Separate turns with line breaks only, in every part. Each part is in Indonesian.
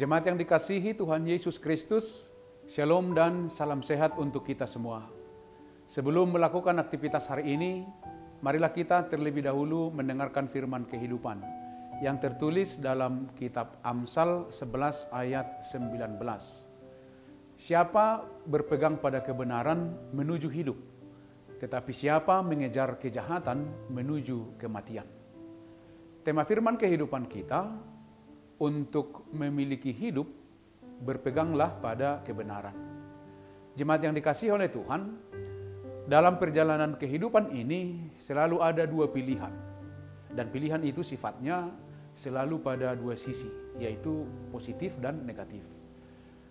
Jemaat yang dikasihi Tuhan Yesus Kristus, Shalom dan salam sehat untuk kita semua. Sebelum melakukan aktivitas hari ini, marilah kita terlebih dahulu mendengarkan firman kehidupan yang tertulis dalam kitab Amsal 11 ayat 19. Siapa berpegang pada kebenaran menuju hidup, tetapi siapa mengejar kejahatan menuju kematian. Tema firman kehidupan kita, untuk memiliki hidup, berpeganglah pada kebenaran. Jemaat yang dikasihi oleh Tuhan, dalam perjalanan kehidupan ini selalu ada dua pilihan. Dan pilihan itu sifatnya selalu pada dua sisi, yaitu positif dan negatif.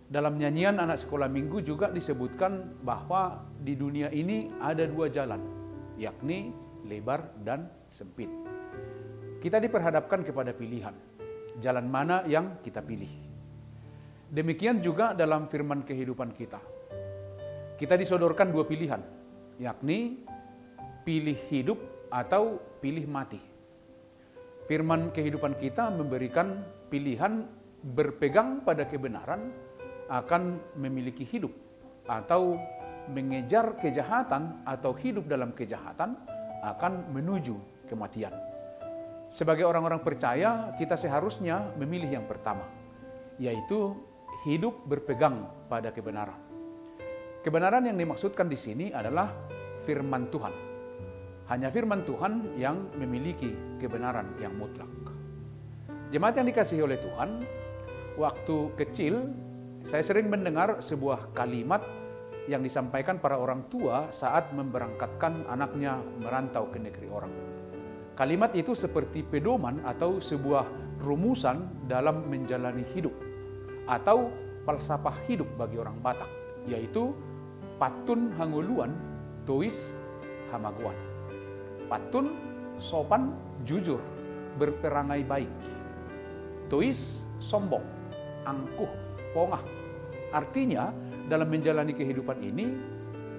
Dalam nyanyian anak sekolah minggu juga disebutkan bahwa di dunia ini ada dua jalan, yakni lebar dan sempit. Kita diperhadapkan kepada pilihan. Jalan mana yang kita pilih. Demikian juga dalam firman kehidupan kita. Kita disodorkan dua pilihan, yakni pilih hidup atau pilih mati. Firman kehidupan kita memberikan pilihan berpegang pada kebenaran akan memiliki hidup, atau mengejar kejahatan atau hidup dalam kejahatan akan menuju kematian. Sebagai orang-orang percaya, kita seharusnya memilih yang pertama, yaitu hidup berpegang pada kebenaran. Kebenaran yang dimaksudkan di sini adalah firman Tuhan. Hanya firman Tuhan yang memiliki kebenaran yang mutlak. Jemaat yang dikasihi oleh Tuhan, waktu kecil saya sering mendengar sebuah kalimat yang disampaikan para orang tua saat memberangkatkan anaknya merantau ke negeri orang. Kalimat itu seperti pedoman atau sebuah rumusan dalam menjalani hidup atau falsafah hidup bagi orang Batak, yaitu patun hanguluan, tois hamaguan. Patun sopan, jujur, berperangai baik. Tois sombong, angkuh, pongah. Artinya dalam menjalani kehidupan ini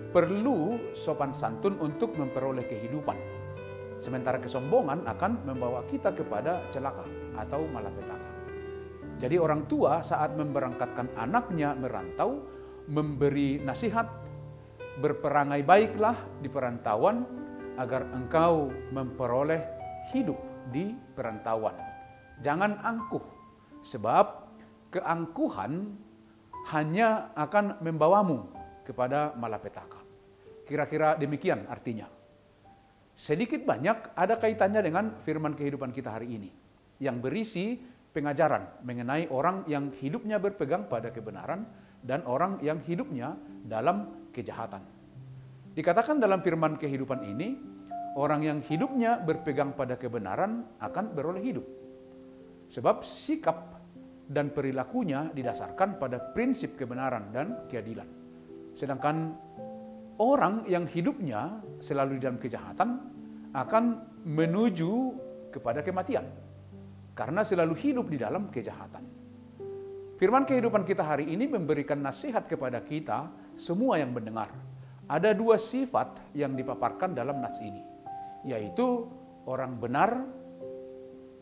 perlu sopan santun untuk memperoleh kehidupan. Sementara kesombongan akan membawa kita kepada celaka atau malapetaka. Jadi orang tua saat memberangkatkan anaknya merantau, memberi nasihat, berperangai baiklah di perantauan agar engkau memperoleh hidup di perantauan. Jangan angkuh, sebab keangkuhan hanya akan membawamu kepada malapetaka. Kira-kira demikian artinya. Sedikit banyak ada kaitannya dengan firman kehidupan kita hari ini, yang berisi pengajaran mengenai orang yang hidupnya berpegang pada kebenaran dan orang yang hidupnya dalam kejahatan. Dikatakan dalam firman kehidupan ini, orang yang hidupnya berpegang pada kebenaran akan beroleh hidup. Sebab sikap dan perilakunya didasarkan pada prinsip kebenaran dan keadilan. Sedangkan orang yang hidupnya selalu di dalam kejahatan akan menuju kepada kematian, karena selalu hidup di dalam kejahatan. Firman kehidupan kita hari ini memberikan nasihat kepada kita semua yang mendengar. Ada dua sifat yang dipaparkan dalam nats ini, yaitu orang benar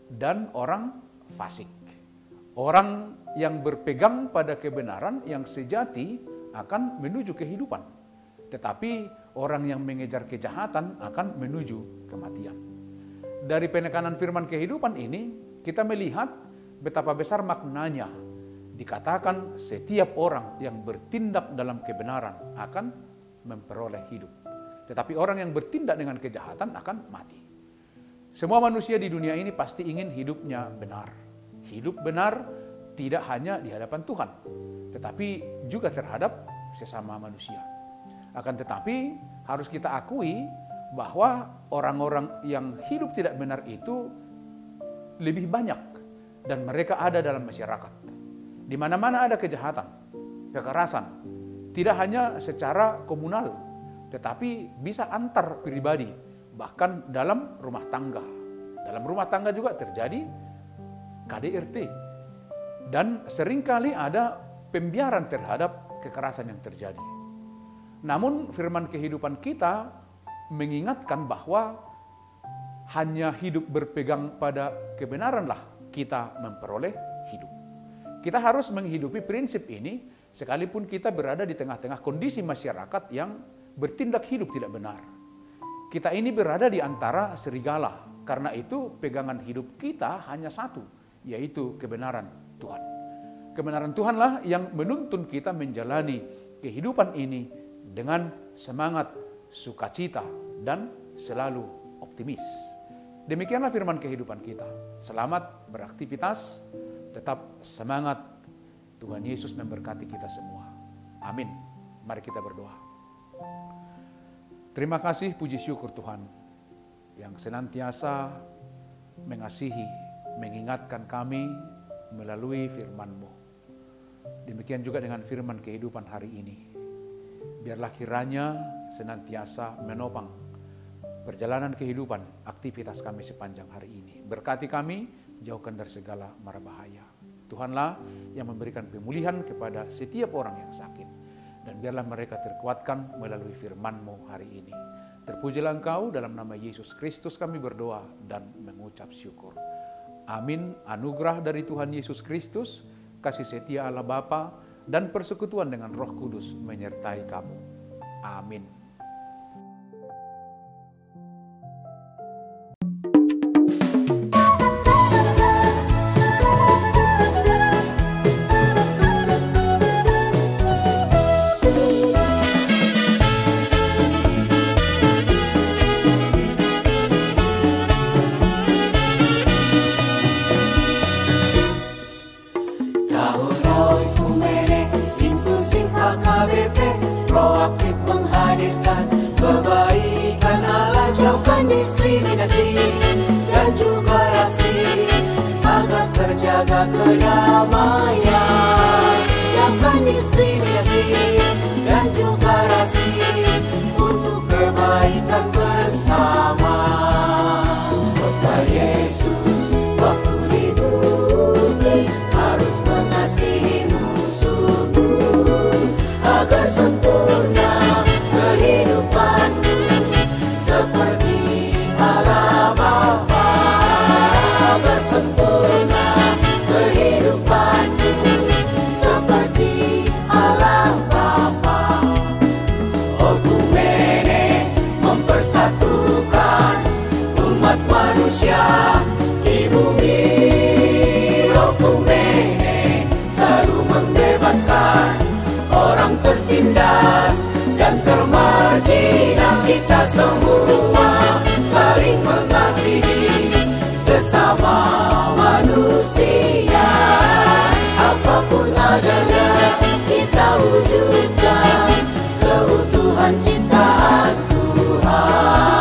dan orang fasik. Orang yang berpegang pada kebenaran yang sejati akan menuju kehidupan, tetapi orang yang mengejar kejahatan akan menuju kematian. Dari penekanan firman kehidupan ini, kita melihat betapa besar maknanya. Dikatakan setiap orang yang bertindak dalam kebenaran akan memperoleh hidup. Tetapi orang yang bertindak dengan kejahatan akan mati. Semua manusia di dunia ini pasti ingin hidupnya benar. Hidup benar tidak hanya di hadapan Tuhan, tetapi juga terhadap sesama manusia. Akan tetapi harus kita akui bahwa orang-orang yang hidup tidak benar itu lebih banyak dan mereka ada dalam masyarakat. Di mana-mana ada kejahatan, kekerasan, tidak hanya secara komunal, tetapi bisa antar pribadi, bahkan dalam rumah tangga. Dalam rumah tangga juga terjadi KDRT, dan seringkali ada pembiaran terhadap kekerasan yang terjadi. Namun firman kehidupan kita mengingatkan bahwa hanya hidup berpegang pada kebenaranlah kita memperoleh hidup. Kita harus menghidupi prinsip ini sekalipun kita berada di tengah-tengah kondisi masyarakat yang bertindak hidup tidak benar. Kita ini berada di antara serigala, karena itu pegangan hidup kita hanya satu, yaitu kebenaran Tuhan. Kebenaran Tuhanlah yang menuntun kita menjalani kehidupan ini dengan semangat, sukacita, dan selalu optimis. Demikianlah firman kehidupan kita. Selamat beraktivitas, tetap semangat. Tuhan Yesus memberkati kita semua. Amin. Mari kita berdoa. Terima kasih, puji syukur Tuhan yang senantiasa mengasihi, mengingatkan kami melalui firman-Mu. Demikian juga dengan firman kehidupan hari ini. Biarlah kiranya senantiasa menopang perjalanan kehidupan, aktivitas kami sepanjang hari ini. Berkati kami, jauhkan dari segala mara bahaya. Tuhanlah yang memberikan pemulihan kepada setiap orang yang sakit. Dan biarlah mereka terkuatkan melalui firman-Mu hari ini. Terpujilah Engkau, dalam nama Yesus Kristus kami berdoa dan mengucap syukur. Amin. Anugerah dari Tuhan Yesus Kristus, kasih setia Allah Bapa, dan persekutuan dengan Roh Kudus menyertai kamu. Amin.
Proaktif menghadirkan kebaikan Allah, jauhkan diskriminasi dan juga rasis, agar terjaga kedamaian. Jauhkan diskriminasi dan juga rasis untuk kebaikan bersama. Kota Yesus waktu di bumi harus mengasihi musuhmu agar sempurna kehidupanmu seperti Allah Bapa. Agar sempurna kehidupanmu seperti Allah Bapa. Okumene mempersatukan umat manusia di bumi. Okumene selalu membebaskan orang tertindas dan termarginal. Kita semua saling mengasihi sesama manusia. Apapun adanya kita wujudkan keutuhan ciptaan Tuhan.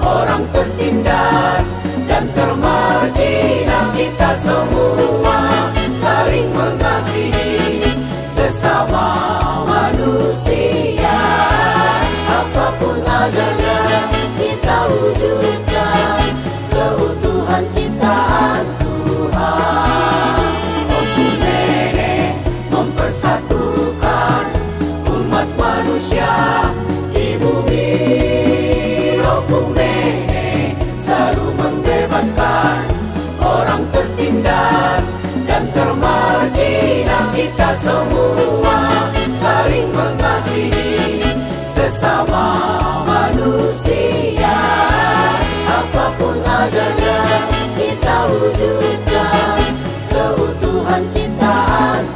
Orang tertindas dan termarginal. Kita semua saling mengasihi sesama manusia. Apapun adanya kita wujudkan keutuhan ciptaan Tuhan. Okumene mempersatukan umat manusia di bumi. Okumene selalu membebaskan orang tertindas dan termarginal. Kita semua saling mengasihi sesama manusia. Apapun adanya kita wujudkan keutuhan ciptaan